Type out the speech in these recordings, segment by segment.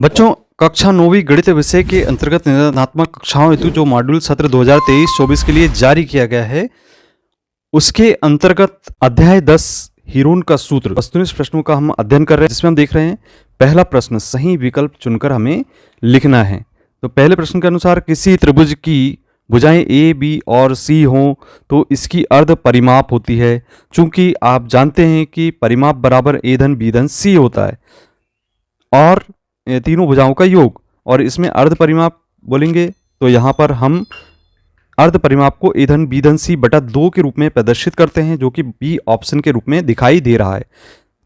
बच्चों, कक्षा 9वीं गणित विषय के अंतर्गत निदानात्मक कक्षाओं हेतु जो मॉड्यूल सत्र 2023-24 के लिए जारी किया गया है, उसके अंतर्गत अध्याय 10 हीरोन का सूत्र वस्तुनिष्ठ प्रश्नों का हम अध्ययन कर रहे हैं, जिसमें हम देख रहे हैं पहला प्रश्न सही विकल्प चुनकर हमें लिखना है। तो पहले प्रश्न के अनुसार किसी त्रिभुज की भुजाएं ए, बी और सी हों तो इसकी अर्ध परिमाप होती है। चूंकि आप जानते हैं कि परिमाप बराबर ए धन बी धन सी होता है और तीनों भुजाओं का योग, और इसमें अर्ध परिमाप बोलेंगे तो यहाँ पर हम अर्ध परिमाप को ए धन बी धन सी बटा 2 के रूप में प्रदर्शित करते हैं, जो कि बी ऑप्शन के रूप में दिखाई दे रहा है।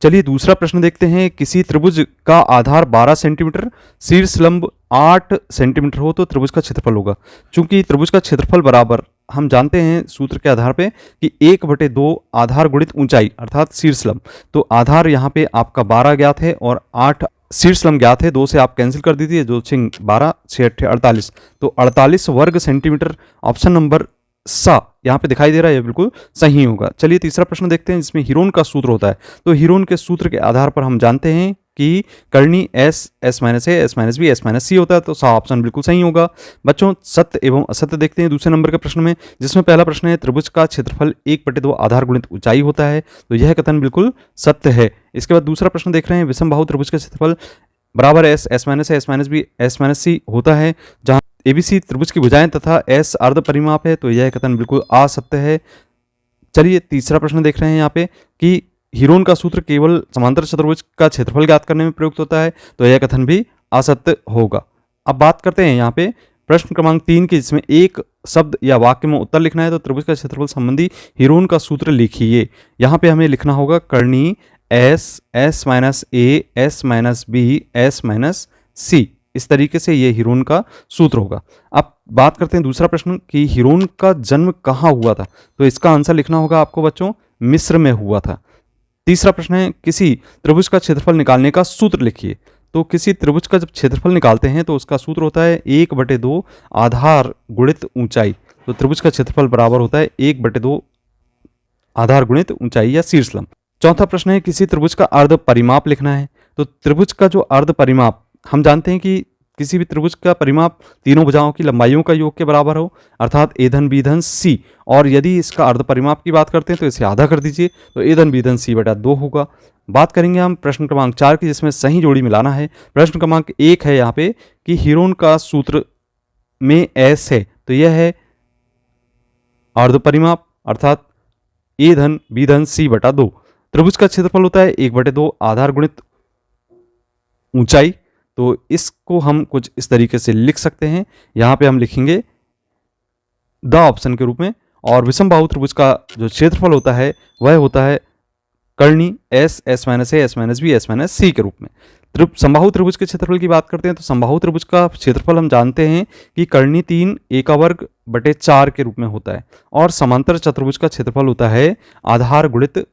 चलिए दूसरा प्रश्न देखते हैं। किसी त्रिभुज का आधार 12 सेंटीमीटर, शीर्ष लंब 8 सेंटीमीटर हो तो त्रिभुज का क्षेत्रफल होगा। चूंकि त्रिभुज का क्षेत्रफल बराबर हम जानते हैं सूत्र के आधार पे कि 1/2 आधार गुणित ऊंचाई अर्थात शीर्ष लंब। तो आधार यहाँ पे आपका 12 ज्ञात है और 8 शीर्ष लंब ज्ञात है। 2 से आप कैंसिल कर दीजिए, 2 6 12 6 8 48, तो 48 वर्ग सेंटीमीटर ऑप्शन नंबर सा यहाँ पे दिखाई दे रहा है, ये बिल्कुल सही होगा। चलिए तीसरा प्रश्न देखते हैं, जिसमें हीरोन का सूत्र होता है। तो हीरोन के सूत्र के आधार पर हम जानते हैं कि कर्णी S minus A S minus B S minus C होता है, तो सा ऑप्शन बिल्कुल सही होगा। बच्चों, सत्य एवं असत्य देखते हैं दूसरे नंबर के प्रश्न में, जिसमें पहला प्रश्न है त्रिभुज का क्षेत्रफल 1/2 आधार गुणित ऊंचाई होता है, तो यह कथन बिल्कुल सत्य है। इसके बाद दूसरा प्रश्न देख रहे हैं, विषमबाहु त्रिभुज का क्षेत्रफल बराबर S minus A S minus B S minus C होता है, जहां एबीसी त्रिभुज की भुजाएं तथा एस अर्ध परिमाप है, तो यह कथन बिल्कुल असत्य है। चलिए तीसरा प्रश्न देख रहे हैं यहाँ पे कि हीरोन का सूत्र केवल समांतर चतुर्भुज का क्षेत्रफल ज्ञात करने में प्रयुक्त होता है, तो यह कथन भी असत्य होगा। अब बात करते हैं यहाँ पे प्रश्न क्रमांक 3 की, जिसमें एक शब्द या वाक्य में उत्तर लिखना है। तो त्रिभुज का क्षेत्रफल संबंधी हीरोन का सूत्र लिखिए। यहाँ पे हमें लिखना होगा कर्णी S minus A S minus B S minus C. इस तरीके से ये हीरोन का सूत्र होगा। अब बात करते हैं दूसरा प्रश्न कि हीरोन का जन्म कहाँ हुआ था। तो इसका आंसर लिखना होगा आपको बच्चों, मिस्र में हुआ था। तीसरा प्रश्न है किसी त्रिभुज का क्षेत्रफल निकालने का सूत्र लिखिए। तो किसी त्रिभुज का जब क्षेत्रफल निकालते हैं तो उसका सूत्र होता है 1/2 आधार गुणित ऊंचाई। तो त्रिभुज का क्षेत्रफल बराबर होता है 1/2 आधार गुणित ऊंचाई या शीर्ष लंब। चौथा प्रश्न है किसी त्रिभुज का अर्ध परिमाप लिखना है। तो त्रिभुज का जो अर्ध परिमाप हम जानते हैं कि किसी भी त्रिभुज का परिमाप तीनों भुजाओं की लंबाइयों का योग के बराबर हो, अर्थात ए धन बी धन सी। और यदि इसका अर्ध परिमाप की बात करते हैं तो इसे आधा कर दीजिए, तो ए धन बी धन सी बटा 2 होगा। बात करेंगे हम प्रश्न क्रमांक 4 की, जिसमें सही जोड़ी मिलाना है। प्रश्न क्रमांक 1 है यहाँ पे कि हीरोन का सूत्र में एस है, तो यह है अर्ध परिमाप अर्थात ए धन बी धन सी बटा 2। त्रिभुज का क्षेत्रफल होता है 1/2 आधार गुणित ऊंचाई। तो इसको हम कुछ इस तरीके से लिख सकते हैं। यहाँ पे हम लिखेंगे द ऑप्शन के रूप में। और विषमबाहु त्रिभुज का जो क्षेत्रफल होता है वह होता है कर्णी S minus A S minus B S minus C के रूप में। समबाहु त्रिभुज के क्षेत्रफल की बात करते हैं तो समबाहु त्रिभुज का क्षेत्रफल हम जानते हैं कि कर्णी 3 a का वर्ग बटे 4 के रूप में होता है, और समांतर चतुर्भुज का क्षेत्रफल होता है आधार गुणित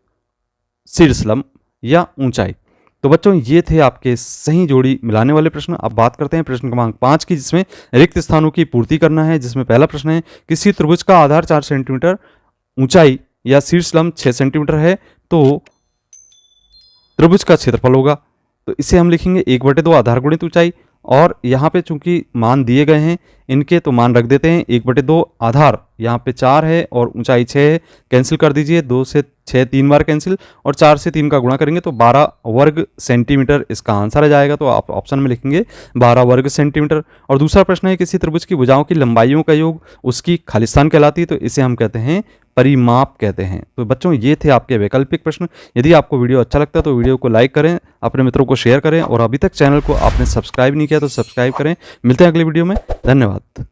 शीर्ष लंब या ऊंचाई। तो बच्चों, ये थे आपके सही जोड़ी मिलाने वाले प्रश्न। अब बात करते हैं प्रश्न क्रमांक 5 की, जिसमें रिक्त स्थानों की पूर्ति करना है। जिसमें पहला प्रश्न है किसी त्रिभुज का आधार 4 सेंटीमीटर, ऊंचाई या शीर्ष लंब 6 सेंटीमीटर है, तो त्रिभुज का क्षेत्रफल होगा। तो इसे हम लिखेंगे 1/2 आधार गुणित ऊंचाई। और यहाँ पे चूंकि मान दिए गए हैं इनके, तो मान रख देते हैं 1/2 आधार यहाँ पे 4 है और ऊंचाई 6 है, कैंसिल कर दीजिए। 2 से 6 3 बार कैंसिल, और 4 से 3 का गुणा करेंगे तो 12 वर्ग सेंटीमीटर इसका आंसर आ जाएगा। तो आप ऑप्शन में लिखेंगे 12 वर्ग सेंटीमीटर। और दूसरा प्रश्न है किसी त्रिभुज की भुजाओं की लंबाइयों का योग उसकी खालिस्तान कहलाती है, तो इसे हम कहते हैं परिमाप कहते हैं। तो बच्चों, ये थे आपके वैकल्पिक प्रश्न। यदि आपको वीडियो अच्छा लगता है तो वीडियो को लाइक करें, अपने मित्रों को शेयर करें, और अभी तक चैनल को आपने सब्सक्राइब नहीं किया तो सब्सक्राइब करें। मिलते हैं अगले वीडियो में। धन्यवाद।